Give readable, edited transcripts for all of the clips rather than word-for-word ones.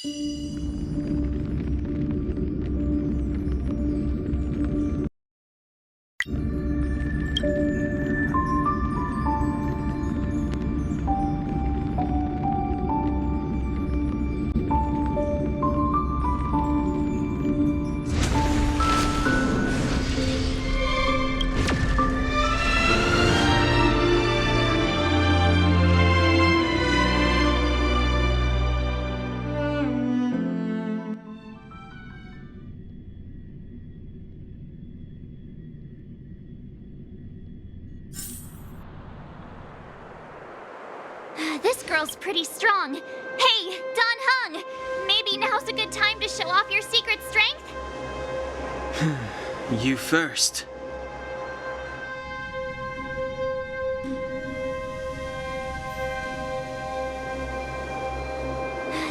This girl's pretty strong. Hey, Don Hung! Maybe now's a good time to show off your secret strength? You first.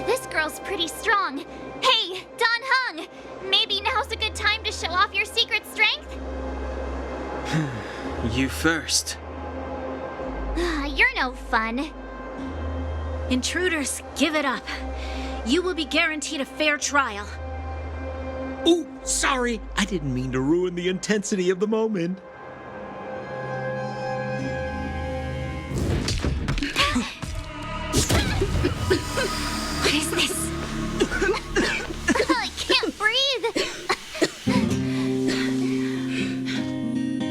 This girl's pretty strong. Hey, Don Hung! Maybe now's a good time to show off your secret strength? You first. You're no fun. Intruders, give it up. You will be guaranteed a fair trial. Ooh, sorry. I didn't mean to ruin the intensity of the moment. What is this? I can't breathe.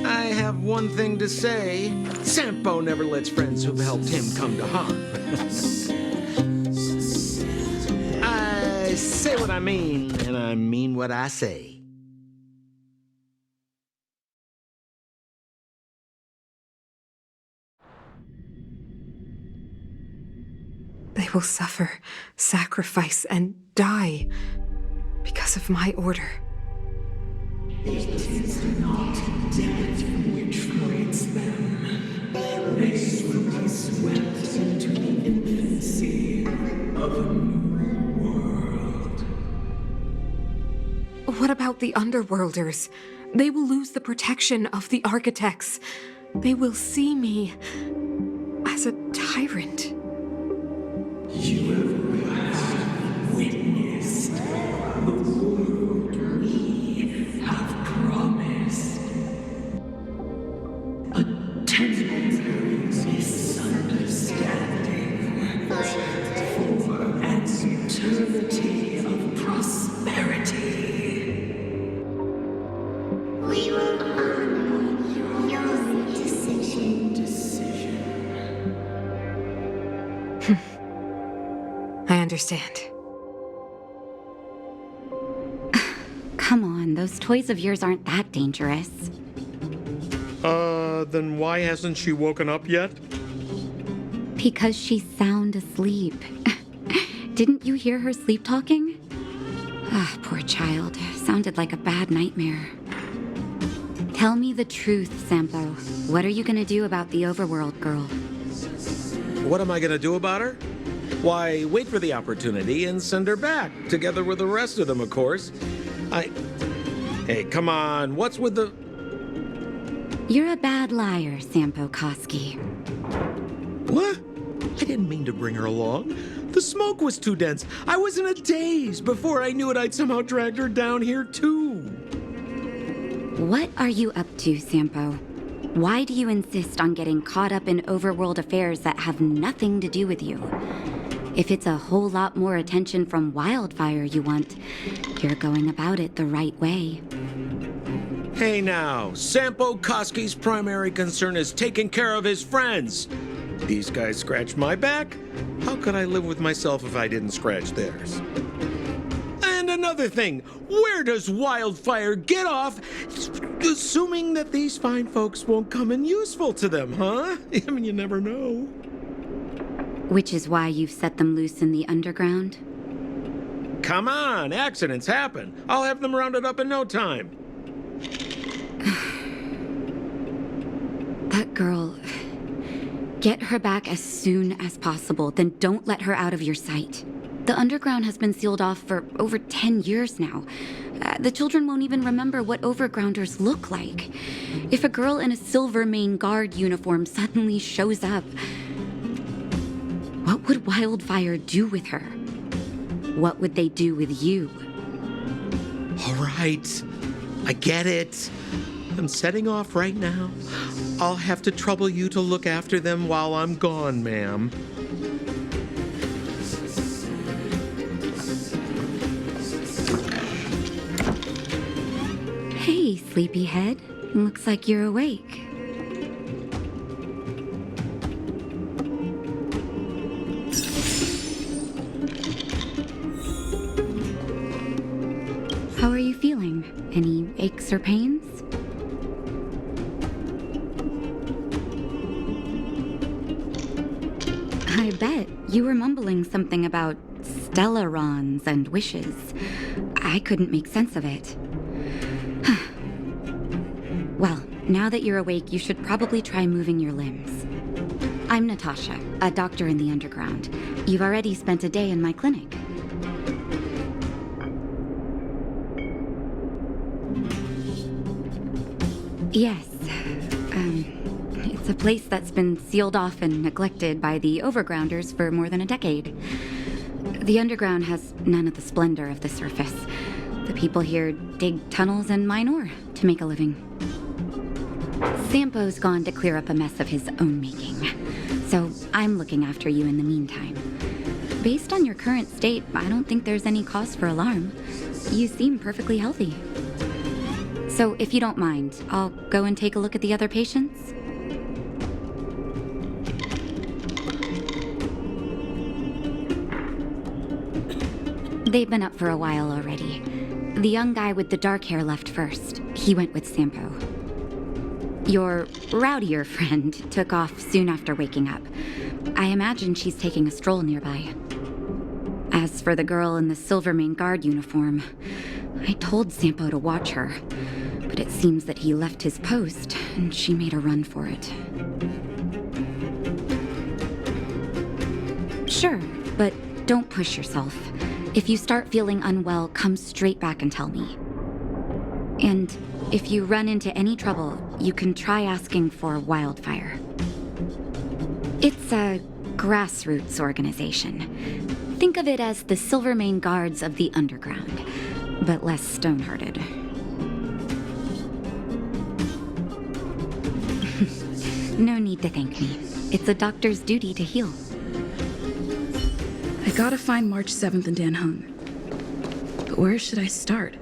I have one thing to say. Sampo never lets friends who've helped him come to harm. I say what I mean, and I mean what I say. They will suffer, sacrifice, and die because of my order. It is not death which frees them. They will be swept into the infancy of a new world. What about the underworlders? They will lose the protection of the architects. They will see me as a tyrant. You have witnessed the world we have promised. A temporary misunderstanding for an eternity of prosperity. We will honor your decision. I understand. Come on, those toys of yours aren't that dangerous. Then why hasn't she woken up yet? Because she's sound asleep. Didn't you hear her sleep talking? Ah, poor child. Sounded like a bad nightmare. Tell me the truth, Sampo. What are you gonna do about the overworld girl? What am I gonna do about her? Why, wait for the opportunity and send her back, together with the rest of them, of course. Hey, come on, what's with the... You're a bad liar, Sampo Koski. What? I didn't mean to bring her along. The smoke was too dense. I was in a daze. Before I knew it, I'd somehow dragged her down here, too. What are you up to, Sampo? Why do you insist on getting caught up in overworld affairs that have nothing to do with you? If it's a whole lot more attention from Wildfire you want, you're going about it the right way. Hey now, Sampo Koski's primary concern is taking care of his friends. These guys scratched my back. How could I live with myself if I didn't scratch theirs? And another thing, where does Wildfire get off assuming that these fine folks won't come in useful to them, huh? I mean, you never know. Which is why you've set them loose in the underground? Come on, accidents happen. I'll have them rounded up in no time. That girl... Get her back as soon as possible, then don't let her out of your sight. The underground has been sealed off for over 10 years now. The children won't even remember what overgrounders look like. If a girl in a Silvermane Guard uniform suddenly shows up, what would Wildfire do with her? what would they do with you? All right, I get it. I'm setting off right now. I'll have to trouble you to look after them while I'm gone, ma'am. Hey, sleepyhead. Looks like you're awake. How are you feeling? Any aches or pains? I bet you were mumbling something about stellarons and wishes. I couldn't make sense of it. Well, now that you're awake, you should probably try moving your limbs. I'm Natasha, a doctor in the underground. You've already spent a day in my clinic. Yes. It's a place that's been sealed off and neglected by the overgrounders for more than a decade. The underground has none of the splendor of the surface. The people here dig tunnels and mine ore to make a living. Sampo's gone to clear up a mess of his own making, so I'm looking after you in the meantime. Based on your current state, I don't think there's any cause for alarm. You seem perfectly healthy. So if you don't mind, I'll go and take a look at the other patients. They've been up for a while already. The young guy with the dark hair left first. He went with Sampo. Your rowdier friend took off soon after waking up. I imagine she's taking a stroll nearby. As for the girl in the Silvermane Guard uniform, I told Sampo to watch her, but it seems that he left his post and she made a run for it. Sure, but don't push yourself. If you start feeling unwell, come straight back and tell me. And if you run into any trouble, you can try asking for Wildfire. It's a grassroots organization. Think of it as the Silvermane Guards of the Underground, but less stone-hearted. No need to thank me. It's a doctor's duty to heal. I gotta find March 7th in Dan Hung. But where should I start?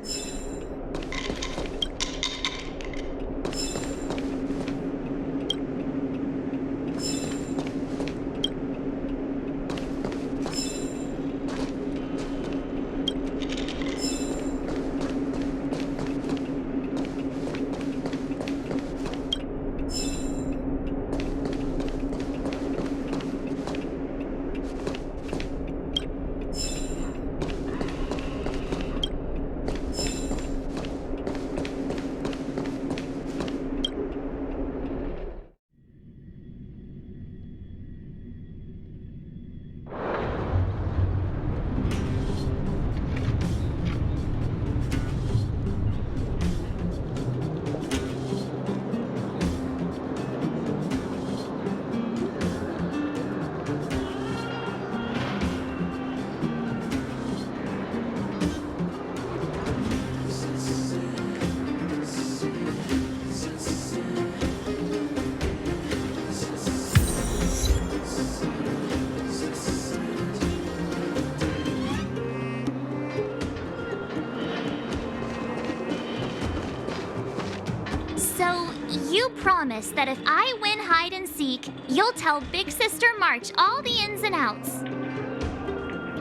You promise that if I win hide and seek, you'll tell Big Sister March all the ins and outs.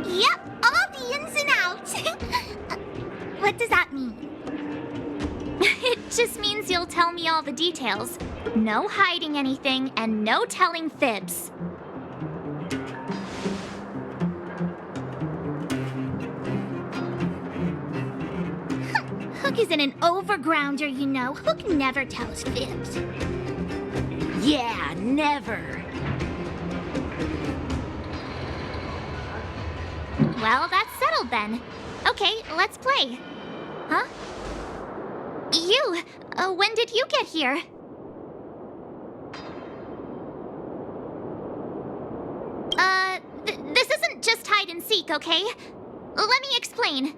Yep, all the ins and outs. What does that mean? It just means you'll tell me all the details. No hiding anything and no telling fibs. Hook isn't an overgrounder, you know. Hook never tells fibs. Yeah, never. Well, that's settled then. Okay, let's play. Huh? You! When did you get here? This isn't just hide and seek, okay? let me explain.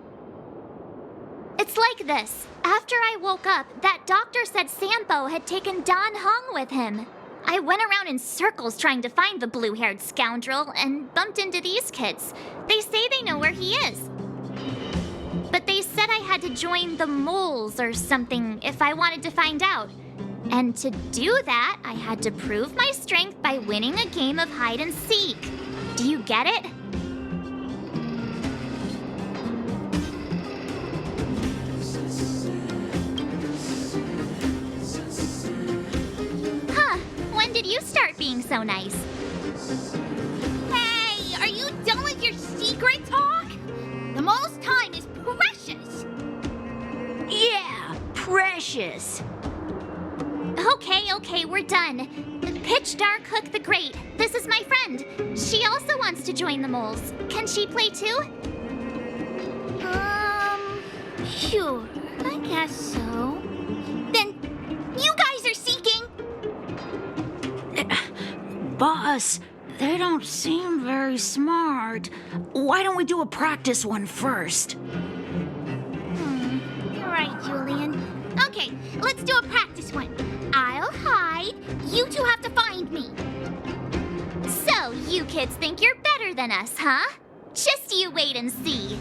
It's like this. After I woke up, that doctor said Sampo had taken Dan Hong with him. I went around in circles trying to find the blue-haired scoundrel and bumped into these kids. They say they know where he is. But they said I had to join the moles or something if I wanted to find out. And to do that, I had to prove my strength by winning a game of hide and seek. Do you get it? Huh, when did you start being so nice? Hey, are you done with your secret talk? The most time is precious. Yeah, precious. Okay, we're done. Pitch Dark Hook the Great. This is my friend. She also wants to join the moles. Can she play too? Sure, I guess so. Then, you guys are seeking. Boss, they don't seem very smart. Why don't we do a practice one first? You're right, Julian. Okay, let's do a practice one. I'll hide. You two have to find me. So, you kids think you're better than us, huh? Just you wait and see.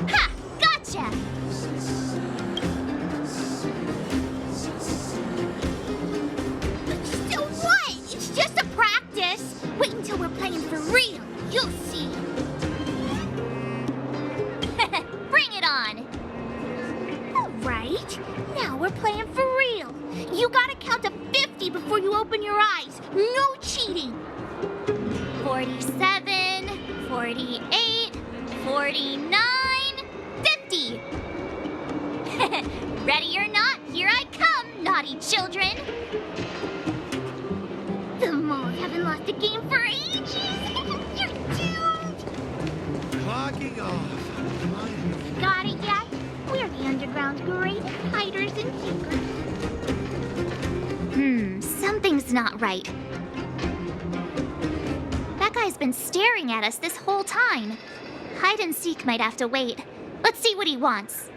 Ha! Gotcha! So what? It's just a practice. Wait until we're playing for real. You'll see. Bring it on! All right. Now we're playing for real. You gotta count to 50 before you open your eyes. No cheating. 47, 48, 49, 50. Ready or not, here I come, naughty children. The moles haven't lost a game for ages. You're doomed. Clocking off. Got it yet? We're the underground's greatest hiders and seekers. Something's not right. That guy's been staring at us this whole time. Hide and seek might have to wait. Let's see what he wants.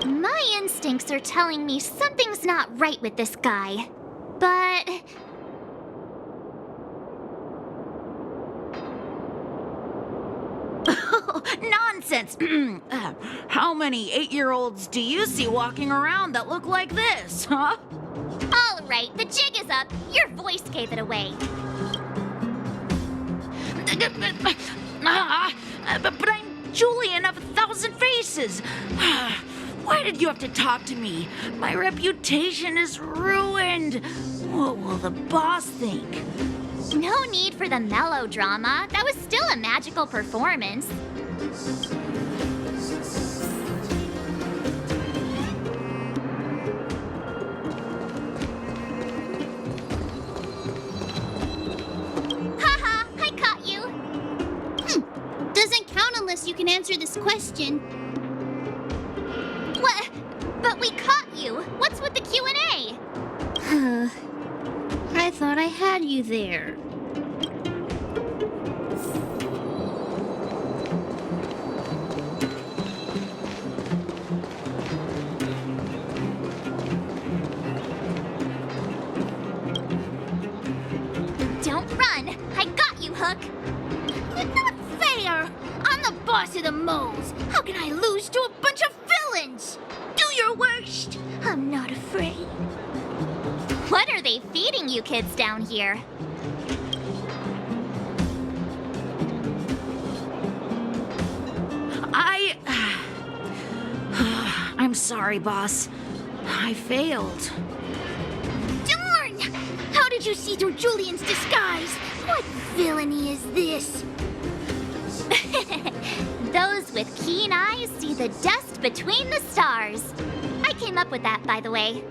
My instincts are telling me something's not right with this guy. But Nonsense! How many 8-year-olds do you see walking around that look like this, huh? all right, the jig is up. Your voice gave it away. But I'm Julian of 1,000 Faces. Why did you have to talk to me? My reputation is ruined. What will the boss think? No need for the melodrama. That was still a magical performance. Haha, I caught you. Doesn't count unless you can answer this question. What? But we caught you. What's with the Q&A? I thought I had you there. Don't run. I got you, Hook. It's not fair. I'm the boss of the moles. How can I lose to a bunch of villains? Do your worst. I'm not afraid. What are they feeding you kids down here? I'm sorry, boss. I failed. did you see through Julian's disguise? What villainy is this? Those with keen eyes see the dust between the stars. I came up with that, by the way.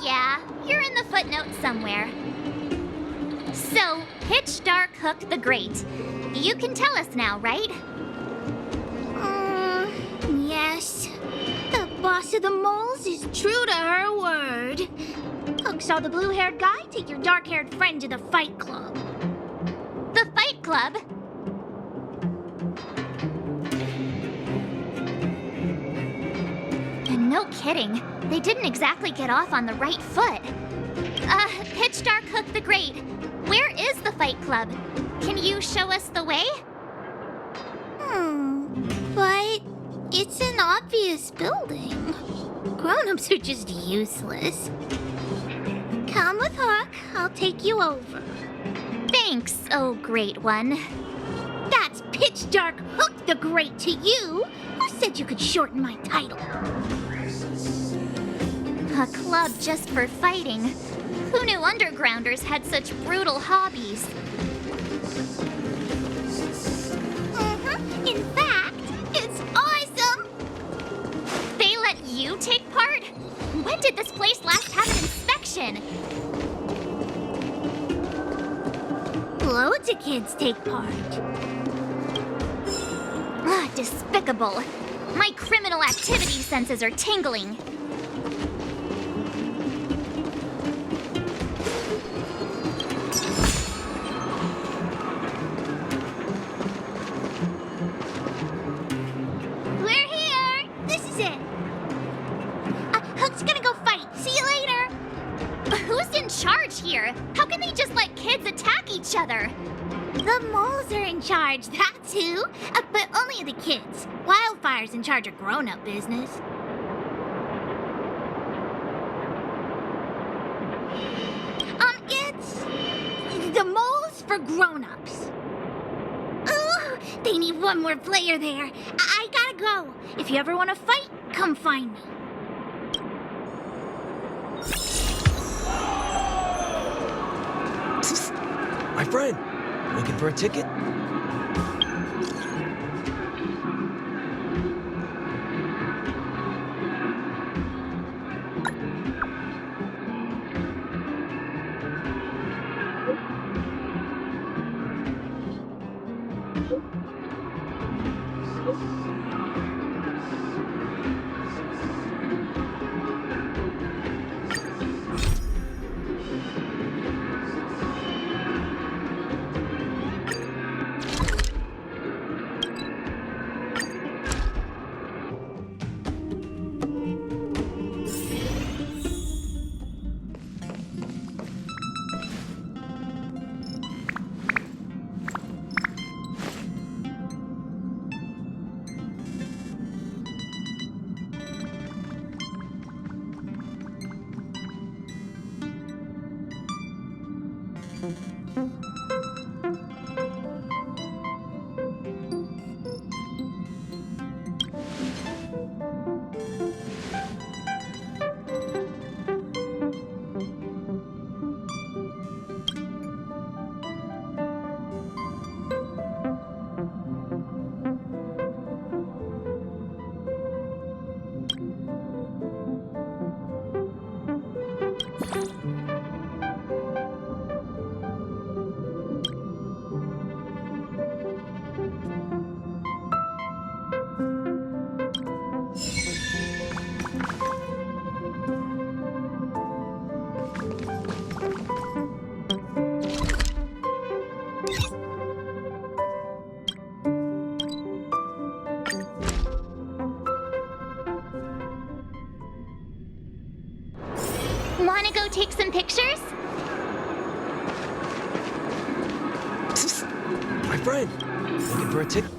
Yeah, you're in the footnotes somewhere. So, Pitch Dark Hook the Great. You can tell us now, right? Yes. The boss of the moles is true to her word. Hook saw the blue-haired guy take your dark-haired friend to the fight club. The Fight Club? And no kidding, they didn't exactly get off on the right foot. Pitch Dark Hook the Great, where is the Fight Club? Can you show us the way? But it's an obvious building. Grown-ups are just useless. Come with Hook, I'll take you over. Thanks, oh great one. That's Pitch Dark Hook the Great to you. Who said you could shorten my title? A club just for fighting. Who knew undergrounders had such brutal hobbies? In fact, it's awesome! They let you take part? When did this place last have an inspection? Loads of kids take part. Despicable. My criminal activity senses are tingling. We're here! This is it! Hook's gonna go fight. See you later! Who's in charge here? How can they just let kids attack each other? The moles are in charge, that's who. But only the kids. Wildfire's in charge of grown-up business. It's the moles for grown-ups. Ooh, they need one more player there. I gotta go. If you ever want to fight, come find me. My friend, looking for a ticket? Wanna go take some pictures? My friend, looking for a ticket?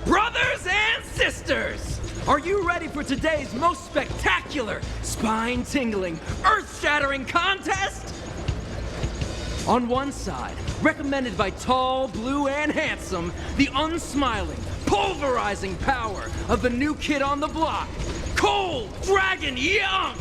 Brothers and sisters, are you ready for today's most spectacular, spine-tingling, earth-shattering contest? On one side, recommended by tall, blue, and handsome, the unsmiling, pulverizing power of the new kid on the block, Cold Dragon Young!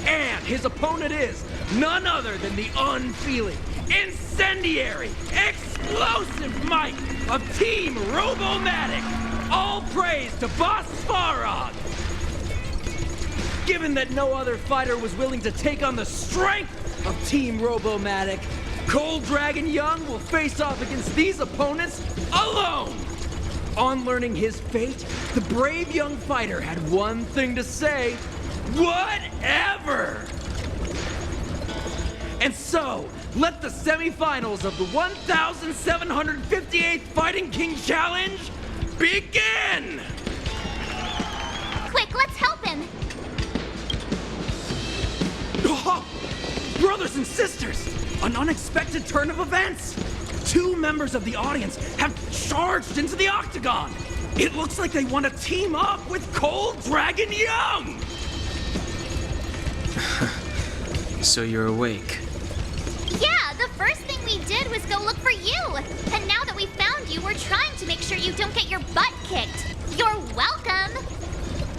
And his opponent is none other than the unfeeling, incendiary, explosive might of Team Robomatic! All praise to Boss Farog! Given that no other fighter was willing to take on the strength of Team Robomatic, Cold Dragon Young will face off against these opponents alone! On learning his fate, the brave young fighter had one thing to say: whatever! And so, let the semifinals of the 1,758th Fighting King Challenge begin! Quick, let's help him! Oh, brothers and sisters, an unexpected turn of events! 2 members of the audience have charged into the octagon! It looks like they want to team up with Cold Dragon Young! So you're awake. Yeah, the first thing we did was go look for you. And now that we found you, we're trying to make sure you don't get your butt kicked. You're welcome.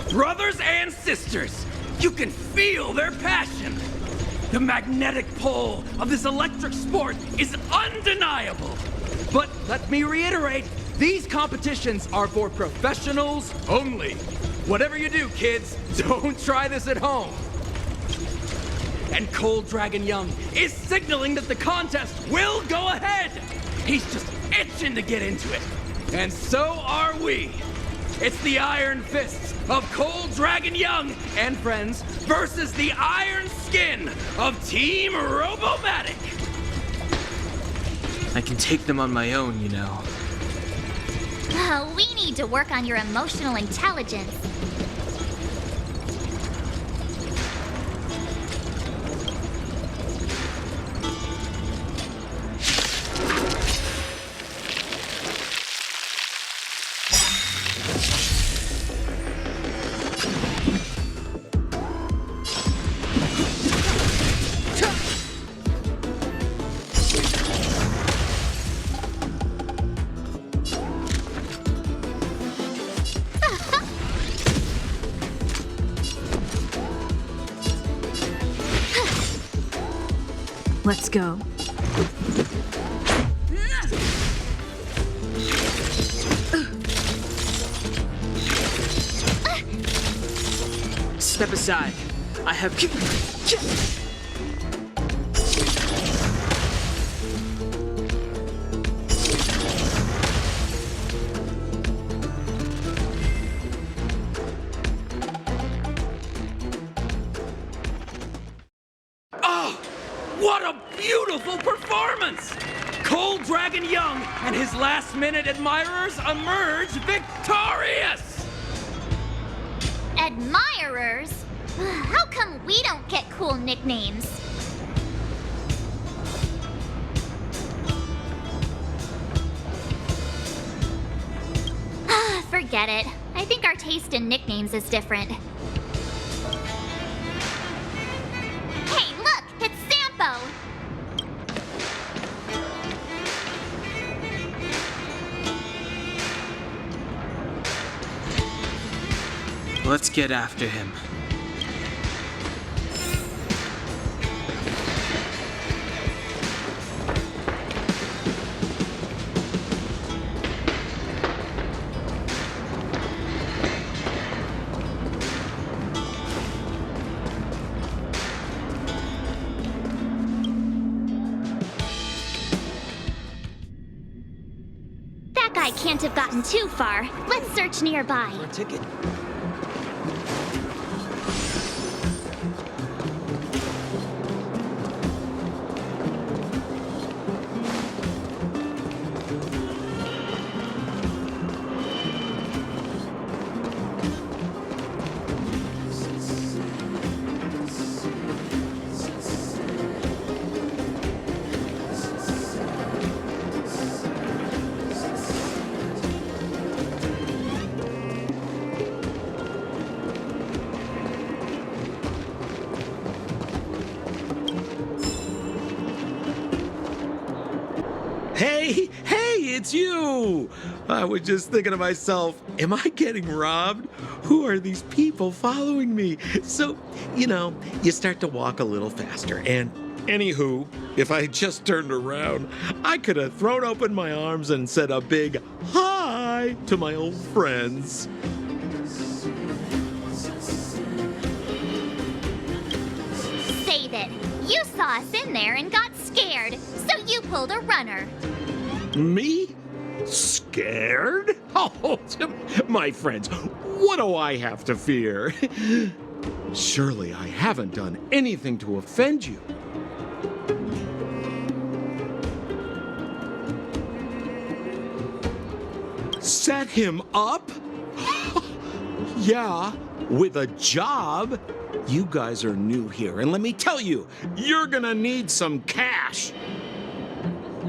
Brothers and sisters, you can feel their passion. The magnetic pull of this electric sport is undeniable. But let me reiterate, these competitions are for professionals only. Whatever you do, kids, don't try this at home. And Cold Dragon Young is signaling that the contest will go ahead. He's just itching to get into it. And so are we. It's the Iron Fists of Cold Dragon Young and friends versus the Iron Skin of Team Robomatic. I can take them on my own, you know. Oh, we need to work on your emotional intelligence. Let's go. Step aside. I have... Oh, what a beautiful performance! Cold Dragon Young and his last-minute admirers emerge victorious! Admirers? How come we don't get cool nicknames? Forget it. I think our taste in nicknames is different. Hey, look! It's Sampo! Let's get after him. That guy can't have gotten too far. Let's search nearby. For a ticket? it's you! I was just thinking to myself, am I getting robbed? Who are these people following me? So, you start to walk a little faster. And anywho, if I had just turned around, I could have thrown open my arms and said a big hi to my old friends. Save it. You saw us in there and got scared, so you pulled a runner. Me? Scared? Oh, my friends, what do I have to fear? Surely I haven't done anything to offend you. Set him up? Yeah, with a job? You guys are new here, and let me tell you, you're gonna need some cash.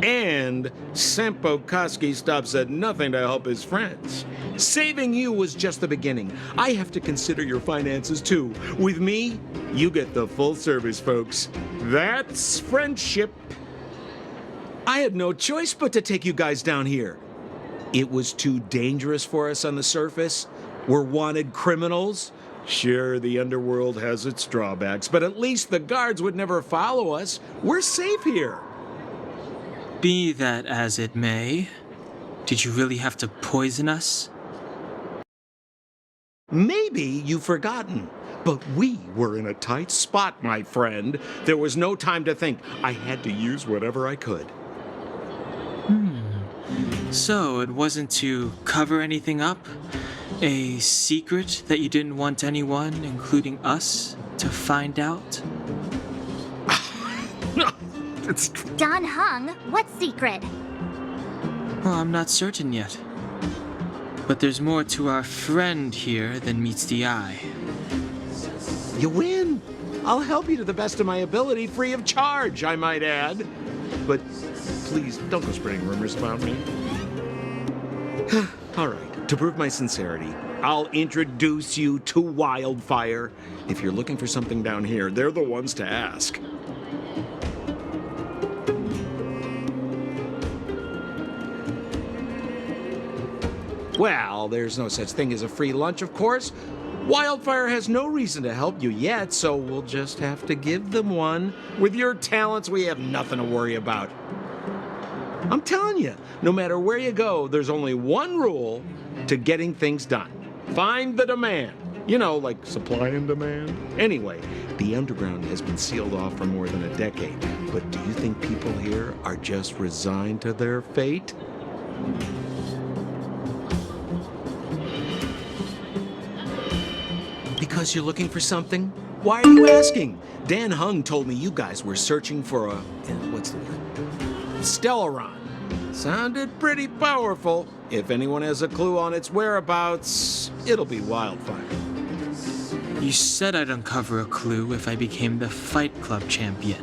And Sampo Koski stops at nothing to help his friends. Saving you was just the beginning. I have to consider your finances too. With me, you get the full service, folks. That's friendship. I had no choice but to take you guys down here. It was too dangerous for us on the surface. We're wanted criminals. Sure, the underworld has its drawbacks, but at least the guards would never follow us. We're safe here. Be that as it may, did you really have to poison us? Maybe you've forgotten, but we were in a tight spot, my friend. There was no time to think. I had to use whatever I could. So it wasn't to cover anything up? A secret that you didn't want anyone, including us, to find out? Don Hung, what secret? Well, I'm not certain yet. But there's more to our friend here than meets the eye. You win. I'll help you to the best of my ability, free of charge, I might add. But please, don't go spreading rumors about me. All right, to prove my sincerity, I'll introduce you to Wildfire. If you're looking for something down here, they're the ones to ask. Well, there's no such thing as a free lunch, of course. Wildfire has no reason to help you yet, so we'll just have to give them one. With your talents, we have nothing to worry about. I'm telling you, no matter where you go, there's only one rule to getting things done. Find the demand. You know, like supply and demand. Anyway, the underground has been sealed off for more than a decade. But do you think people here are just resigned to their fate? Because you're looking for something? Why are you asking? Dan Hung told me you guys were searching for a... what's the word? Stellaron. Sounded pretty powerful. If anyone has a clue on its whereabouts, it'll be Wildfire. You said I'd uncover a clue if I became the Fight Club champion.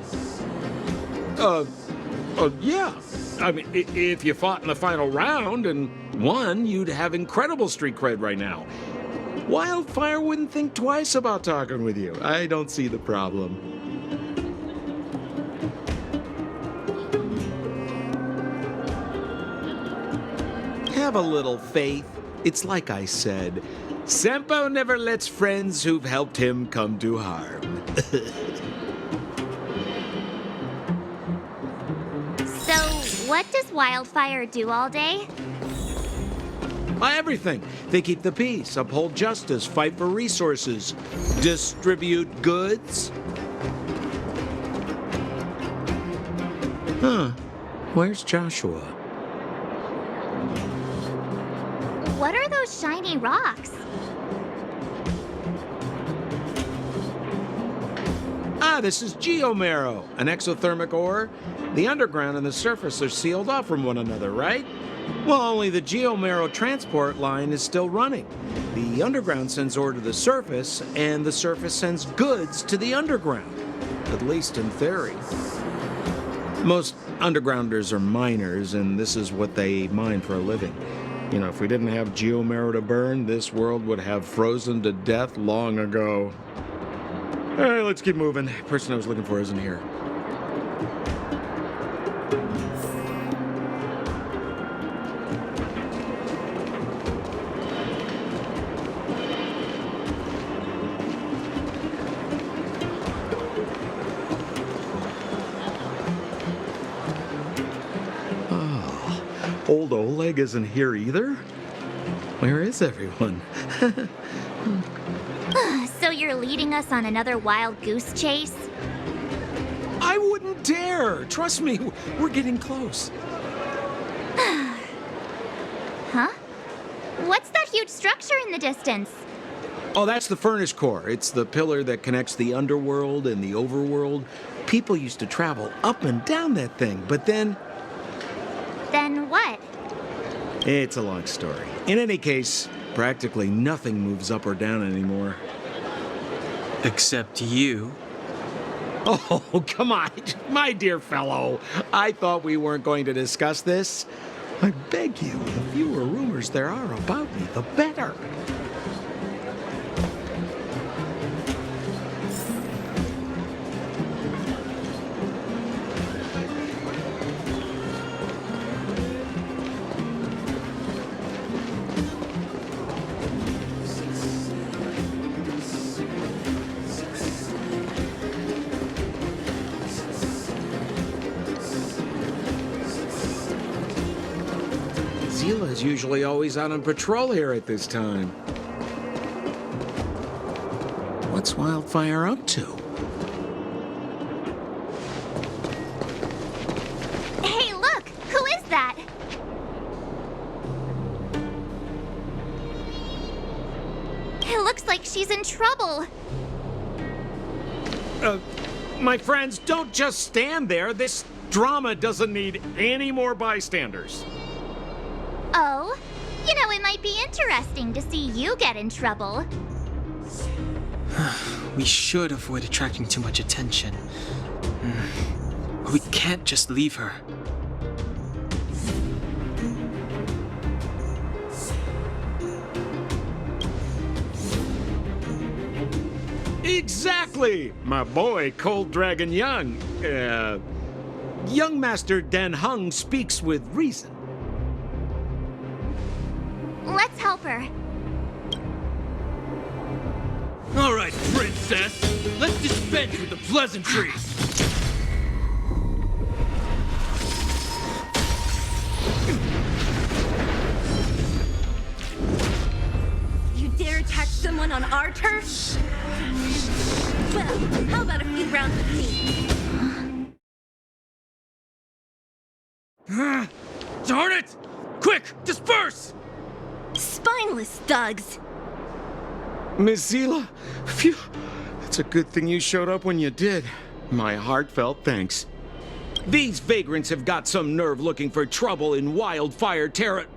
Yeah. I mean, if you fought in the final round and won, you'd have incredible street cred right now. Wildfire wouldn't think twice about talking with you. I don't see the problem. Have a little faith. It's like I said, Sampo never lets friends who've helped him come to harm. So, what does Wildfire do all day? Everything. They keep the peace, uphold justice, fight for resources, distribute goods. Where's Joshua? What are those shiny rocks? This is geomarrow, an exothermic ore. The underground and the surface are sealed off from one another, right? Well, only the geomarrow transport line is still running. The underground sends ore to the surface, and the surface sends goods to the underground. At least in theory. Most undergrounders are miners, and this is what they mine for a living. You know, if we didn't have geomarrow to burn, this world would have frozen to death long ago. All right, let's keep moving. The person I was looking for isn't here. Old Oleg isn't here either? Where is everyone? So you're leading us on another wild goose chase? I wouldn't dare! Trust me, we're getting close. Huh? What's that huge structure in the distance? Oh, that's the furnace core. It's the pillar that connects the underworld and the overworld. People used to travel up and down that thing, but then... Then what? It's a long story. In any case, practically nothing moves up or down anymore. Except you. Oh, come on, my dear fellow. I thought we weren't going to discuss this. I beg you, the fewer rumors there are about me, the better. Zila's usually always out on patrol here at this time. What's Wildfire up to? Hey, look! Who is that? It looks like she's in trouble. My friends, don't just stand there. This drama doesn't need any more bystanders. Oh? You know, it might be interesting to see you get in trouble. We should avoid attracting too much attention. We can't just leave her. Exactly! My boy, Cold Dragon Young. Young Master Dan Hung speaks with reason. Let's help her. All right, princess. Let's dispense with the pleasantries. You dare attack someone on our turf? Well, how about a few rounds of tea? Darn it! Quick, disperse! Spineless thugs. Miss Zila, phew. It's a good thing you showed up when you did. My heartfelt thanks. These vagrants have got some nerve looking for trouble in Wildfire Terra.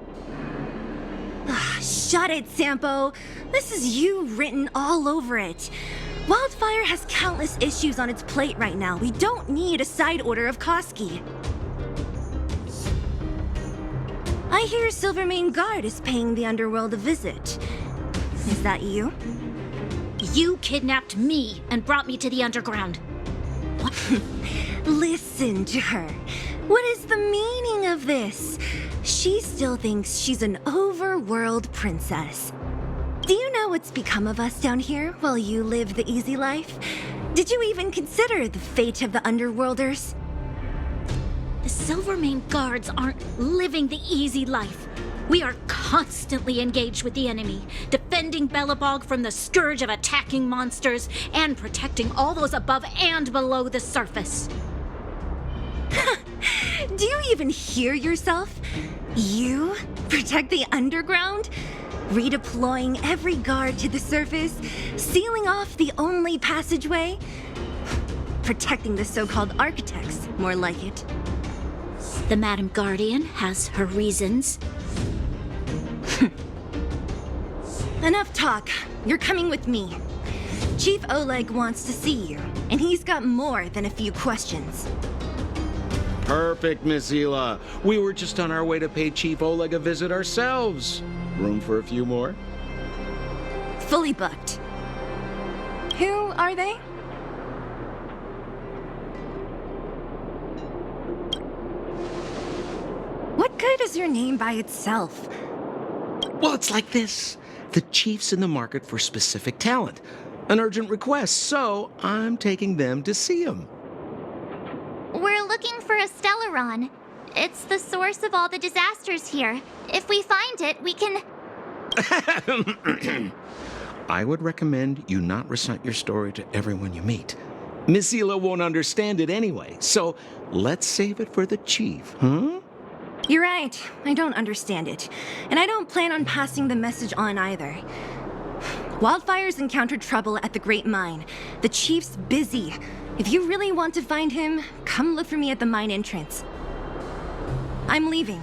Shut it, Sampo. This is you written all over it. Wildfire has countless issues on its plate right now. We don't need a side order of Koski. I hear Silvermane Guard is paying the underworld a visit. Is that you? You kidnapped me and brought me to the underground. Listen to her. What is the meaning of this? She still thinks she's an overworld princess. Do you know what's become of us down here while you live the easy life? Did you even consider the fate of the underworlders? The Silvermane Guards aren't living the easy life. We are constantly engaged with the enemy, defending Belobog from the scourge of attacking monsters and protecting all those above and below the surface. Do you even hear yourself? You protect the underground? Redeploying every guard to the surface, sealing off the only passageway? Protecting the so-called architects, more like it. The Madam Guardian has her reasons. Enough talk. You're coming with me. Chief Oleg wants to see you, and he's got more than a few questions. Perfect, Miss Zila. We were just on our way to pay Chief Oleg a visit ourselves. Room for a few more? Fully booked. Who are they? What good is your name by itself? Well, it's like this. The chief's in the market for specific talent. An urgent request, so I'm taking them to see him. We're looking for a Stellaron. It's the source of all the disasters here. If we find it, we can... I would recommend you not recite your story to everyone you meet. Miss Seele won't understand it anyway, so let's save it for the chief, huh? You're right. I don't understand it. And I don't plan on passing the message on either. Wildfire's encountered trouble at the Great Mine. The chief's busy. If you really want to find him, come look for me at the mine entrance. I'm leaving.